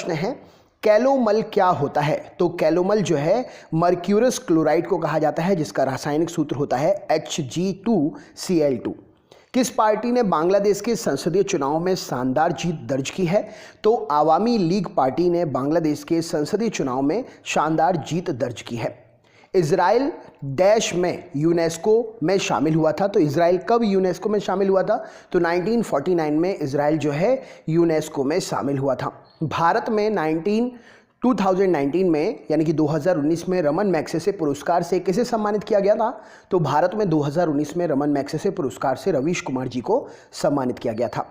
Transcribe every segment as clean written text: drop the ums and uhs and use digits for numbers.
प्रश्न है, कैलोमल क्या होता है? तो कैलोमल जो है मर्क्यूरस क्लोराइड को कहा जाता है, जिसका रासायनिक सूत्र होता है Hg2Cl2। किस पार्टी ने बांग्लादेश के संसदीय चुनाव में शानदार जीत दर्ज की है? तो आवामी लीग पार्टी ने बांग्लादेश के संसदीय चुनाव में शानदार जीत दर्ज की है। इजराइल डैश में यूनेस्को में शामिल हुआ था। तो इजराइल कब यूनेस्को में शामिल हुआ था? तो 1949 में इजराइल जो है यूनेस्को में शामिल हुआ था। भारत में 2019 में यानी कि 2019 में रमन मैग्सेसे पुरस्कार से किसे सम्मानित किया गया था? तो भारत में 2019 में रमन मैग्सेसे पुरस्कार से रवीश कुमार जी को सम्मानित किया गया था।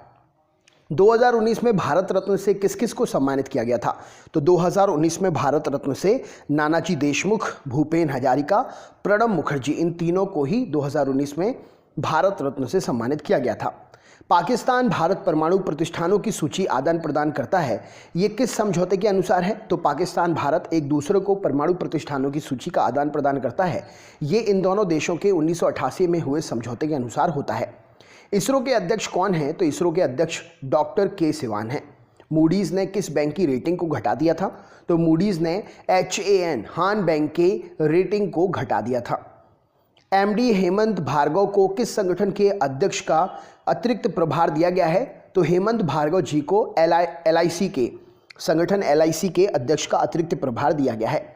2019 में भारत रत्न से किस किस को सम्मानित किया गया था? तो 2019 में भारत रत्न से नानाजी देशमुख, भूपेन हजारिका, प्रणब मुखर्जी, इन तीनों को ही 2019 में भारत रत्न से सम्मानित किया गया था। पाकिस्तान भारत परमाणु प्रतिष्ठानों की सूची आदान प्रदान करता है, ये किस समझौते के अनुसार है? तो पाकिस्तान भारत एक दूसरे को परमाणु प्रतिष्ठानों की सूची का आदान प्रदान करता है, ये इन दोनों देशों के 1988 में हुए समझौते के अनुसार होता है। इसरो के अध्यक्ष कौन हैं? तो इसरो के अध्यक्ष डॉक्टर के सिवान हैं। मूडीज ने किस बैंक की रेटिंग को घटा दिया था? तो मूडीज ने हान बैंक के रेटिंग को घटा दिया था। एमडी हेमंत भार्गव को किस संगठन के अध्यक्ष का अतिरिक्त प्रभार दिया गया है? तो हेमंत भार्गव जी को LIC के संगठन LIC के अध्यक्ष का अतिरिक्त प्रभार दिया गया है।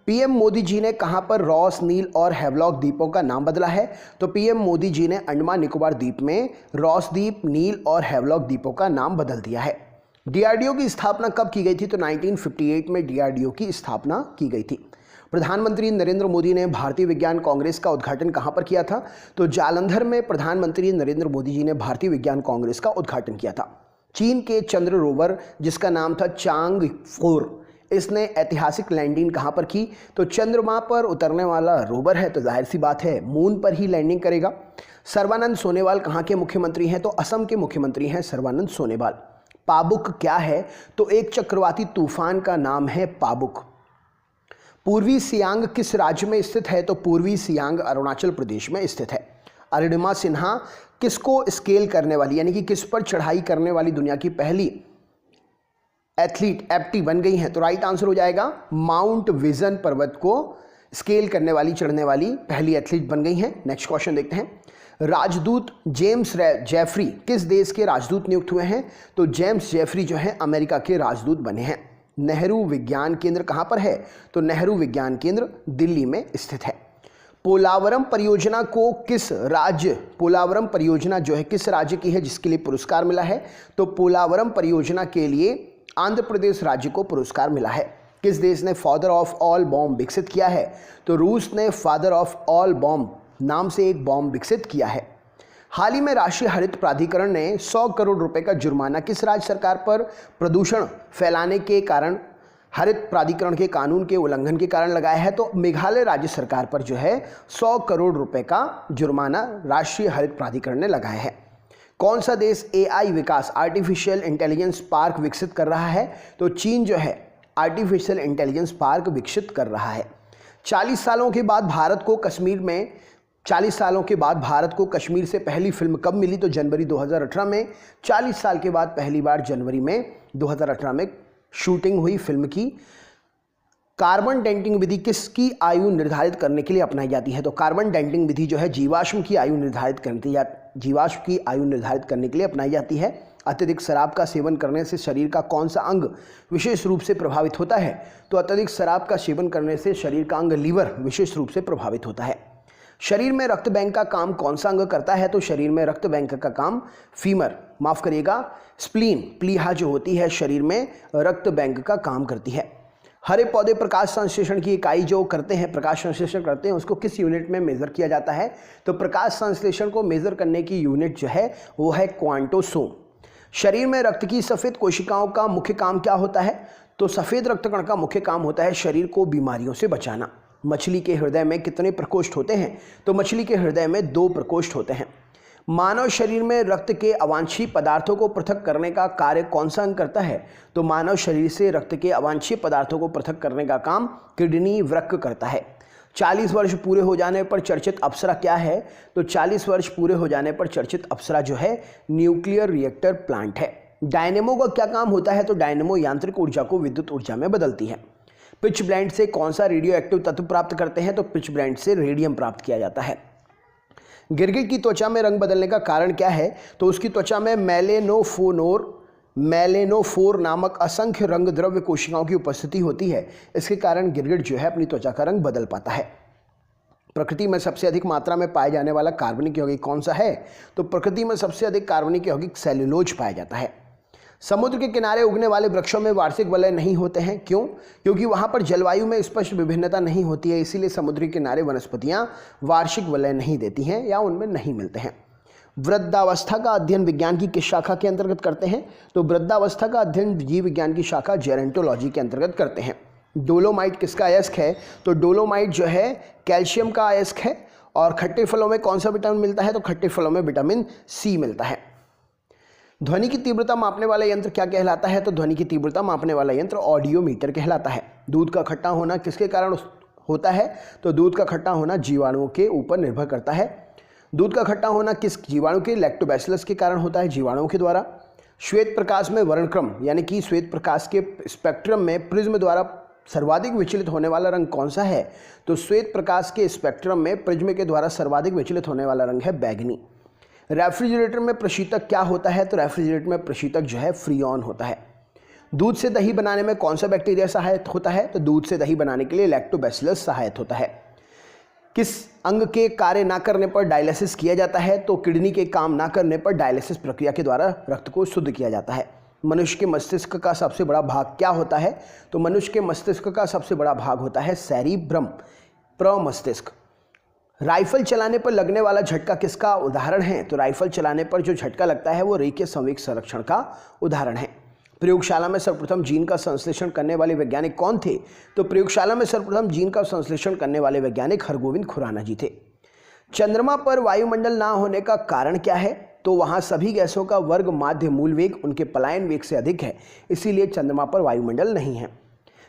पीएम मोदी जी ने कहां पर रॉस, नील और हैवलॉक द्वीपों का नाम बदला है? तो पीएम मोदी जी ने अंडमान निकोबार द्वीप में रॉस द्वीप, नील और हैवलॉक द्वीपों का नाम बदल दिया है। डीआरडीओ की स्थापना कब की गई थी? तो 1958 में डीआरडीओ की स्थापना की गई थी। प्रधानमंत्री नरेंद्र मोदी ने भारतीय विज्ञान कांग्रेस का उद्घाटन कहां पर किया था? तो जालंधर में प्रधानमंत्री नरेंद्र मोदी जी ने भारतीय विज्ञान कांग्रेस का उद्घाटन किया था। चीन के चंद्र रोवर जिसका नाम था चांग 4, इसने ऐतिहासिक लैंडिंग कहां पर की? तो चंद्रमा पर उतरने वाला रोवर है, तो जाहिर सी बात है मून पर ही लैंडिंग करेगा। सर्बानंद सोनोवाल कहां के मुख्यमंत्री हैं? तो असम के मुख्यमंत्री हैं सर्बानंद सोनोवाल। पाबुक क्या है? तो एक चक्रवाती तूफान का नाम है पाबुक। पूर्वी सियांग किस राज्य में स्थित है? तो पूर्वी सियांग अरुणाचल प्रदेश में स्थित है। अरिंदिमा सिन्हा किसको स्केल करने वाली यानी कि किस पर चढ़ाई करने वाली दुनिया की पहली एथलीट एप्टी बन गई हैं? तो राइट आंसर हो जाएगा माउंट विजन पर्वत को स्केल करने वाली, चढ़ने वाली पहली एथलीट बन गई हैं। नेक्स्ट क्वेश्चन देखते हैं। राजदूत जेम्स जेफरी किस देश के राजदूत नियुक्त हुए हैं? तो जेम्स जेफरी जो है अमेरिका के राजदूत बने हैं। नेहरू विज्ञान केंद्र कहां पर है? तो नेहरू विज्ञान केंद्र दिल्ली में स्थित है। पोलावरम परियोजना को किस राज्य, पोलावरम परियोजना जो है किस राज्य की है जिसके लिए पुरस्कार मिला है? तो पोलावरम परियोजना के लिए आंध्र प्रदेश राज्य को पुरस्कार मिला है। किस देश ने फादर ऑफ ऑल बॉम्ब विकसित किया है? तो रूस ने फादर ऑफ ऑल बॉम्ब नाम से एक बॉम्ब विकसित किया है। हाल ही में राष्ट्रीय हरित प्राधिकरण ने 100 करोड़ रुपए का जुर्माना किस राज्य सरकार पर प्रदूषण फैलाने के कारण, हरित प्राधिकरण के कानून के उल्लंघन के कारण लगाया है? तो मेघालय राज्य सरकार पर जो है 100 करोड़ रुपए का जुर्माना राष्ट्रीय हरित प्राधिकरण ने लगाया है। कौन सा देश AI विकास, आर्टिफिशियल इंटेलिजेंस पार्क विकसित कर रहा है? तो चीन जो है आर्टिफिशियल इंटेलिजेंस पार्क विकसित कर रहा है। 40 सालों के बाद भारत को कश्मीर से पहली फिल्म कब मिली? तो जनवरी 2018 में। 40 साल के बाद पहली बार जनवरी में 2018 में शूटिंग हुई फिल्म की। कार्बन डेटिंग विधि किसकी आयु निर्धारित करने के लिए अपनाई जाती है? तो कार्बन डेटिंग विधि जो है जीवाश्म की आयु निर्धारित करने के लिए अपनाई जाती है। अत्यधिक शराब का सेवन करने से शरीर का कौन सा अंग विशेष रूप से प्रभावित होता है? तो अत्यधिक शराब का सेवन करने से शरीर का अंग लीवर विशेष रूप से प्रभावित होता है। शरीर में रक्त बैंक का काम कौन सा अंग करता है? तो शरीर में रक्त बैंक का काम स्प्लीन, प्लीहा जो होती है शरीर में रक्त बैंक का काम करती है। हरे पौधे प्रकाश संश्लेषण की इकाई जो करते हैं, प्रकाश संश्लेषण करते हैं, उसको किस यूनिट में मेजर किया जाता है? तो प्रकाश संश्लेषण को मेजर करने की यूनिट जो है वो है क्वांटोसोम। शरीर में रक्त की सफेद कोशिकाओं का मुख्य काम क्या होता है? तो सफेद रक्तकण का मुख्य काम होता है शरीर को बीमारियों से बचाना। मछली के हृदय में कितने प्रकोष्ठ होते हैं? तो मछली के हृदय में 2 प्रकोष्ठ होते हैं। मानव शरीर में रक्त के अवांछीय पदार्थों को पृथक करने का कार्य कौन सा अंग करता है? तो मानव शरीर से रक्त के अवांछीय पदार्थों को पृथक करने का काम किडनी, वृक्क करता है। 40 वर्ष पूरे हो जाने पर चर्चित अप्सरा क्या है? तो 40 वर्ष पूरे हो जाने पर चर्चित अप्सरा जो है न्यूक्लियर रिएक्टर प्लांट है। डायनेमो का क्या काम होता है? तो डायनेमो यांत्रिक ऊर्जा को विद्युत ऊर्जा में बदलती है। पिच ब्लेंड से कौन सा रेडियो एक्टिव तत्व प्राप्त करते हैं? तो पिच ब्लेंड से रेडियम प्राप्त किया जाता है। गिरगिट की त्वचा में रंग बदलने का कारण क्या है? तो उसकी त्वचा में मेलेनोफोर नामक असंख्य रंग द्रव्य कोशिकाओं की उपस्थिति होती है। इसके कारण गिरगिट जो है अपनी त्वचा का रंग बदल पाता है। प्रकृति में सबसे अधिक मात्रा में पाए जाने वाला कार्बनिक यौगिक कौन सा है? तो प्रकृति में सबसे अधिक कार्बनिक यौगिक सेल्यूलोज पाया जाता है। समुद्र के किनारे उगने वाले वृक्षों में वार्षिक वलय नहीं होते हैं। क्यों? क्योंकि वहां पर जलवायु में स्पष्ट विभिन्नता नहीं होती है, इसीलिए समुद्री किनारे वनस्पतियां वार्षिक वलय नहीं देती हैं या उनमें नहीं मिलते हैं। वृद्धावस्था का अध्ययन विज्ञान की किस शाखा के अंतर्गत करते हैं? तो वृद्धावस्था का अध्ययन जीव विज्ञान की शाखा जेरेंटोलॉजी के अंतर्गत करते हैं। डोलोमाइट किसका अयस्क है? तो डोलोमाइट जो है कैल्शियम का अयस्क है। और खट्टे फलों में कौन सा विटामिन मिलता है? तो खट्टे फलों में विटामिन सी मिलता है। ध्वनि की तीव्रता मापने वाला यंत्र क्या कहलाता है? तो ध्वनि की तीव्रता मापने वाला यंत्र ऑडियोमीटर कहलाता है। दूध का खट्टा होना किसके कारण होता है? तो दूध का खट्टा होना जीवाणुओं के ऊपर निर्भर करता है। दूध का खट्टा होना किस जीवाणु के? लैक्टोबैसिलस के कारण होता है, जीवाणुओं के द्वारा। श्वेत प्रकाश में वर्णक्रम यानी कि श्वेत प्रकाश के स्पेक्ट्रम में प्रिज्म द्वारा सर्वाधिक विचलित होने वाला रंग कौन सा है? तो श्वेत प्रकाश के स्पेक्ट्रम में प्रिज्म के द्वारा सर्वाधिक विचलित होने वाला रंग है बैगनी। रेफ्रिजरेटर में प्रशीतक क्या होता है? तो रेफ्रिजरेटर में प्रशीतक जो है फ्रीऑन होता है। दूध से दही बनाने में कौन सा बैक्टीरिया सहायक होता है? तो दूध से दही बनाने के लिए लैक्टोबैसिलस सहायक होता है। किस अंग के कार्य ना करने पर डायलिसिस किया जाता है? तो किडनी के काम ना करने पर डायलिसिस प्रक्रिया के द्वारा रक्त को शुद्ध किया जाता है। मनुष्य के मस्तिष्क का सबसे बड़ा भाग क्या होता है? तो मनुष्य के मस्तिष्क का सबसे बड़ा भाग होता है सेरिब्रम, प्रमस्तिष्क। राइफल चलाने पर लगने वाला झटका किसका उदाहरण है? तो राइफल चलाने पर जो झटका लगता है वो रेखीय संवेग संरक्षण का उदाहरण है। प्रयोगशाला में सर्वप्रथम जीन का संश्लेषण करने वाले वैज्ञानिक कौन थे? तो प्रयोगशाला में सर्वप्रथम जीन का संश्लेषण करने वाले वैज्ञानिक हरगोविंद खुराना जी थे। चंद्रमा पर वायुमंडल ना होने का कारण क्या है? तो वहां सभी गैसों का वर्ग माध्य मूल वेग उनके पलायन वेग से अधिक है, इसीलिए चंद्रमा पर वायुमंडल नहीं है।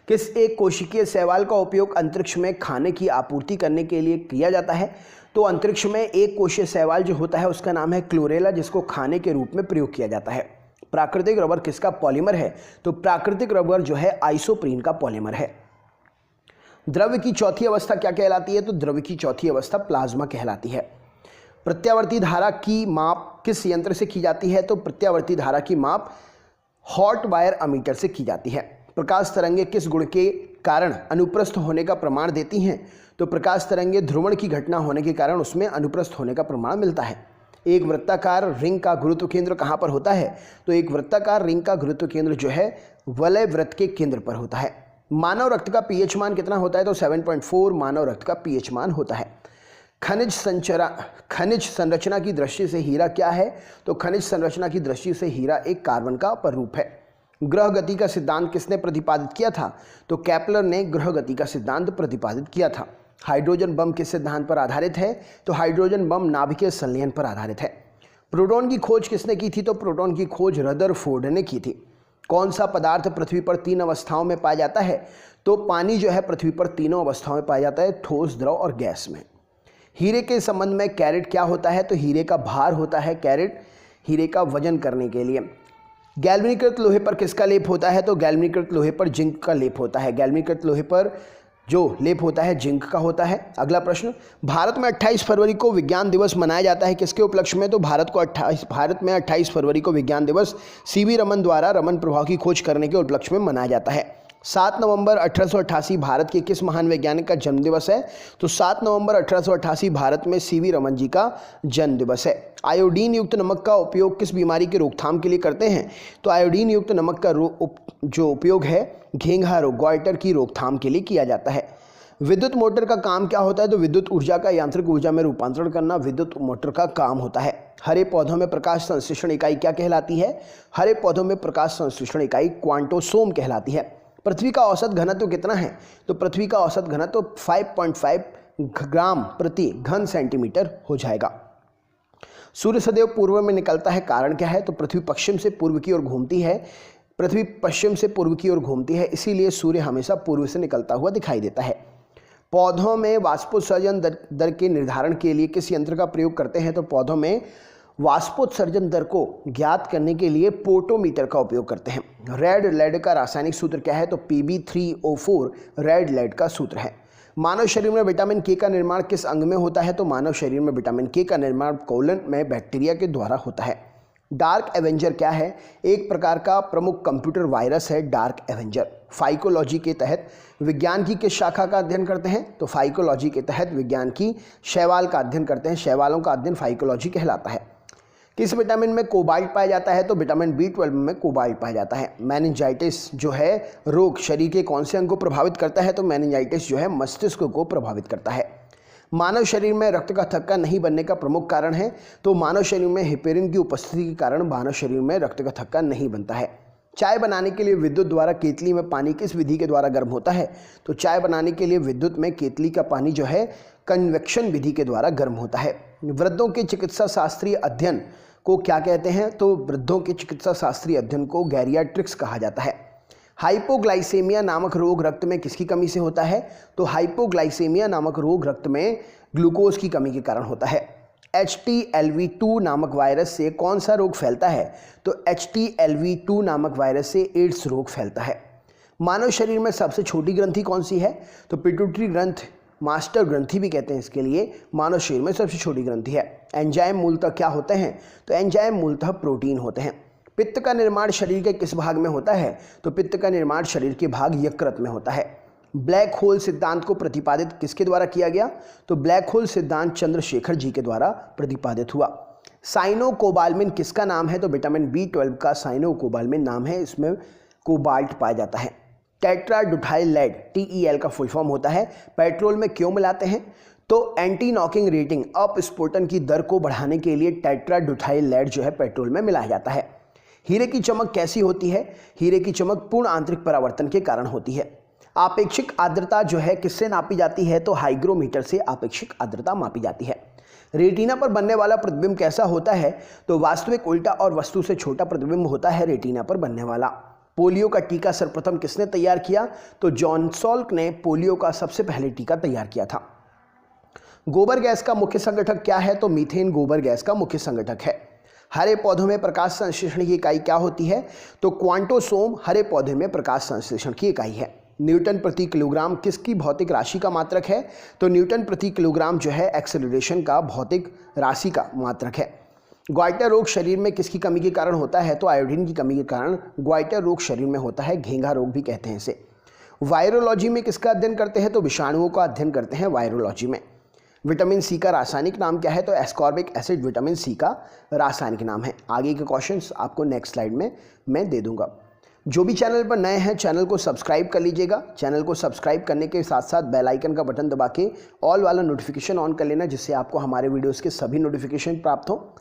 किस एक कोशिकीय शैवाल का उपयोग अंतरिक्ष में खाने की आपूर्ति करने के लिए किया जाता है? तो अंतरिक्ष में एक कोशीय शैवाल जो होता है उसका नाम है क्लोरेला, जिसको खाने के रूप में प्रयोग किया जाता है। प्राकृतिक रबर किसका पॉलीमर है? तो प्राकृतिक रबर जो है आइसोप्रीन का पॉलीमर है। द्रव्य की चौथी अवस्था क्या कहलाती है? तो द्रव्य की चौथी अवस्था प्लाज्मा कहलाती है। प्रत्यावर्ती धारा की माप किस यंत्र से की जाती है? तो प्रत्यावर्ती धारा की माप हॉट वायर अमीटर से की जाती है। प्रकाश तरंगे किस गुण के कारण अनुप्रस्थ होने का प्रमाण देती हैं? तो प्रकाश तरंगे ध्रुवण की घटना होने के कारण उसमें अनुप्रस्थ होने का प्रमाण मिलता है। एक वृत्ताकार रिंग का गुरुत्व केंद्र कहाँ पर होता है? तो एक वृत्ताकार रिंग का गुरुत्व केंद्र जो है वलय वृत्त के केंद्र पर होता है। मानव रक्त का पीएच मान कितना होता है? तो 7.4 मानव रक्त का पीएच मान होता है। खनिज संरचना की दृष्टि से हीरा क्या है? तो खनिज संरचना की दृष्टि से हीरा एक कार्बन का पररूप है। ग्रह गति का सिद्धांत किसने प्रतिपादित किया था? तो केपलर ने ग्रह गति का सिद्धांत प्रतिपादित किया था। हाइड्रोजन बम किस सिद्धांत पर आधारित है? तो हाइड्रोजन बम नाभिकीय संलयन पर आधारित है। प्रोटॉन की खोज किसने की थी? तो प्रोटॉन की खोज रदरफोर्ड ने की थी। कौन सा पदार्थ पृथ्वी पर 3 अवस्थाओं में पाया जाता है? तो पानी जो है पृथ्वी पर 3 अवस्थाओं में पाया जाता है, ठोस, द्रव और गैस में। हीरे के संबंध में कैरेट क्या होता है? तो हीरे का भार होता है कैरेट, हीरे का वजन करने के लिए। गैल्वेनीकृत लोहे पर किसका लेप होता है? तो गैल्वेनीकृत लोहे पर जिंक का लेप होता है। गैल्वेनीकृत लोहे पर जो लेप होता है जिंक का होता है। अगला प्रश्न, भारत में 28 फरवरी को विज्ञान दिवस मनाया जाता है किसके उपलक्ष्य में? तो भारत में 28 फरवरी को विज्ञान दिवस सीवी रमन द्वारा रमन प्रभाव की खोज करने के उपलक्ष्य में मनाया जाता है। 7 नवंबर 1888 भारत के किस महान वैज्ञानिक का जन्म दिवस है? तो 7 नवंबर 1888 भारत में सीवी रमन जी का जन्म दिवस है। आयोडीन युक्त नमक का उपयोग किस बीमारी के रोकथाम के लिए करते हैं? तो आयोडीन युक्त नमक का जो उपयोग है घेंघा रोग, गॉइटर की रोकथाम के लिए किया जाता है। विद्युत मोटर का काम क्या होता है? तो विद्युत ऊर्जा का यांत्रिक ऊर्जा में रूपांतरण करना विद्युत मोटर का काम होता है। हरे पौधों में प्रकाश संश्लेषण इकाई क्या कहलाती है? हरे पौधों में प्रकाश संश्लेषण इकाई क्वांटोसोम कहलाती है। पृथ्वी का औसत घनत्व कितना है? तो पृथ्वी का औसत घनत्व 5.5 ग्राम प्रति घन सेंटीमीटर हो जाएगा। सूर्य सदैव पूर्व में निकलता है, कारण क्या है? तो पृथ्वी पश्चिम से पूर्व की ओर घूमती है। पृथ्वी पश्चिम से पूर्व की ओर घूमती है, इसीलिए सूर्य हमेशा पूर्व से निकलता हुआ दिखाई देता है। पौधों में वाष्पोत्सर्जन दर के निर्धारण के लिए किस यंत्र का प्रयोग करते हैं? तो पौधों में वाष्पोत्सर्जन दर को ज्ञात करने के लिए पोटोमीटर का उपयोग करते हैं। रेड लेड का रासायनिक सूत्र क्या है? तो Pb3O4 रेड लेड का सूत्र है। मानव शरीर में विटामिन के का निर्माण किस अंग में होता है? तो मानव शरीर में विटामिन के का निर्माण कोलन में बैक्टीरिया के द्वारा होता है। डार्क एवेंजर क्या है? एक प्रकार का प्रमुख कंप्यूटर वायरस है डार्क एवेंजर। फाइकोलॉजी के तहत विज्ञान की किस शाखा का अध्ययन करते हैं? तो फाइकोलॉजी के तहत विज्ञान की शैवाल का अध्ययन करते हैं। शैवालों का अध्ययन फाइकोलॉजी कहलाता है। किस विटामिन में कोबाल्ट पाया जाता है? तो विटामिन B12 में कोबाल्ट पाया जाता है। मेनिंजाइटिस जो है रोग शरीर के कौन से अंग को प्रभावित करता है? तो मेनिंजाइटिस जो है मस्तिष्क को प्रभावित करता है। मानव शरीर में रक्त का थक्का नहीं बनने का प्रमुख कारण है? तो मानव शरीर में हेपेरिन की उपस्थिति के कारण मानव शरीर में रक्त का थक्का नहीं बनता है। चाय बनाने के लिए विद्युत द्वारा केतली में पानी किस विधि के द्वारा गर्म होता है? तो चाय बनाने के लिए विद्युत में केतली का पानी जो है कन्वेक्शन विधि के द्वारा गर्म होता है। वृद्धों के चिकित्सा शास्त्रीय अध्ययन को क्या कहते हैं? तो वृद्धों के चिकित्सा शास्त्रीय अध्ययन को गैरियाट्रिक्स कहा जाता है। हाइपोग्लाइसेमिया नामक रोग रक्त में किसकी कमी से होता है? तो हाइपोग्लाइसेमिया नामक रोग रक्त में ग्लूकोज की कमी के कारण होता है। HTLV2 नामक वायरस से कौन सा रोग फैलता है? तो HTLV2 नामक वायरस से एड्स रोग फैलता है। मानव शरीर में सबसे छोटी ग्रंथि कौन सी है? तो पिट्यूटरी ग्रंथ, मास्टर ग्रंथि भी कहते हैं इसके लिए, मानव शरीर में सबसे छोटी ग्रंथि है। एंजाइम मूलतः क्या होते हैं? तो एंजाइम मूलतः प्रोटीन होते हैं। पित्त का निर्माण शरीर के किस भाग में होता है? तो पित्त का निर्माण शरीर के भाग यकृत में होता है। ब्लैक होल सिद्धांत को प्रतिपादित किसके द्वारा किया गया? तो ब्लैक होल सिद्धांत चंद्रशेखर जी के द्वारा प्रतिपादित हुआ। साइनोकोबाल्मिन किसका नाम है? तो विटामिन B12 का साइनोकोबाल्मिन नाम है, इसमें कोबाल्ट पाया जाता है। टेट्राडुथाइल लेड TEL का फुल फॉर्म होता है। पेट्रोल में क्यों मिलाते हैं? तो एंटी नॉकिंग रेटिंग अपस्फोटन की दर को बढ़ाने के लिए टेट्राडुथाइल लेड जो है पेट्रोल में मिलाया जाता है। हीरे की चमक कैसी होती है? हीरे की चमक पूर्ण आंतरिक परावर्तन के कारण होती है। आपेक्षिक आर्द्रता जो है किससे नापी जाती है? तो हाइग्रोमीटर से आपेक्षिक आर्द्रता मापी जाती है। रेटिना पर बनने वाला प्रतिबिंब कैसा होता है? तो वास्तविक उल्टा और वस्तु से छोटा प्रतिबिंब होता है रेटिना पर बनने वाला। पोलियो का टीका सर्वप्रथम किसने तैयार किया? तो जॉन सॉल्क ने पोलियो का सबसे पहले टीका तैयार किया था। गोबर गैस का मुख्य संगठक क्या है? तो मीथेन गोबर गैस का मुख्य संगठक है। हरे पौधों में प्रकाश संश्लेषण की इकाई क्या होती है? तो क्वांटोसोम हरे पौधे में प्रकाश संश्लेषण की इकाई है। न्यूटन प्रति किलोग्राम किसकी भौतिक राशि का मात्रक है? तो न्यूटन प्रति किलोग्राम जो है एक्सेलरेशन का भौतिक राशि का मात्रक है। ग्वाइटर रोग शरीर में किसकी कमी के कारण होता है? तो आयोडीन की कमी के कारण ग्वाइटर रोग शरीर में होता है। घेंघा रोग भी कहते हैं इसे। वायरोलॉजी में किसका अध्ययन करते हैं? तो विषाणुओं का अध्ययन करते हैं वायरोलॉजी में। विटामिन सी का रासायनिक नाम क्या है? तो एस्कॉर्बिक एसिड विटामिन सी का रासायनिक नाम है। आगे के क्वेश्चंस आपको नेक्स्ट स्लाइड में मैं दे दूंगा। जो भी चैनल पर नए हैं चैनल को सब्सक्राइब कर लीजिएगा। चैनल को सब्सक्राइब करने के साथ साथ बेल आइकन का बटन दबा के ऑल वाला नोटिफिकेशन ऑन कर लेना, जिससे आपको हमारे वीडियोस के सभी नोटिफिकेशन प्राप्त हो।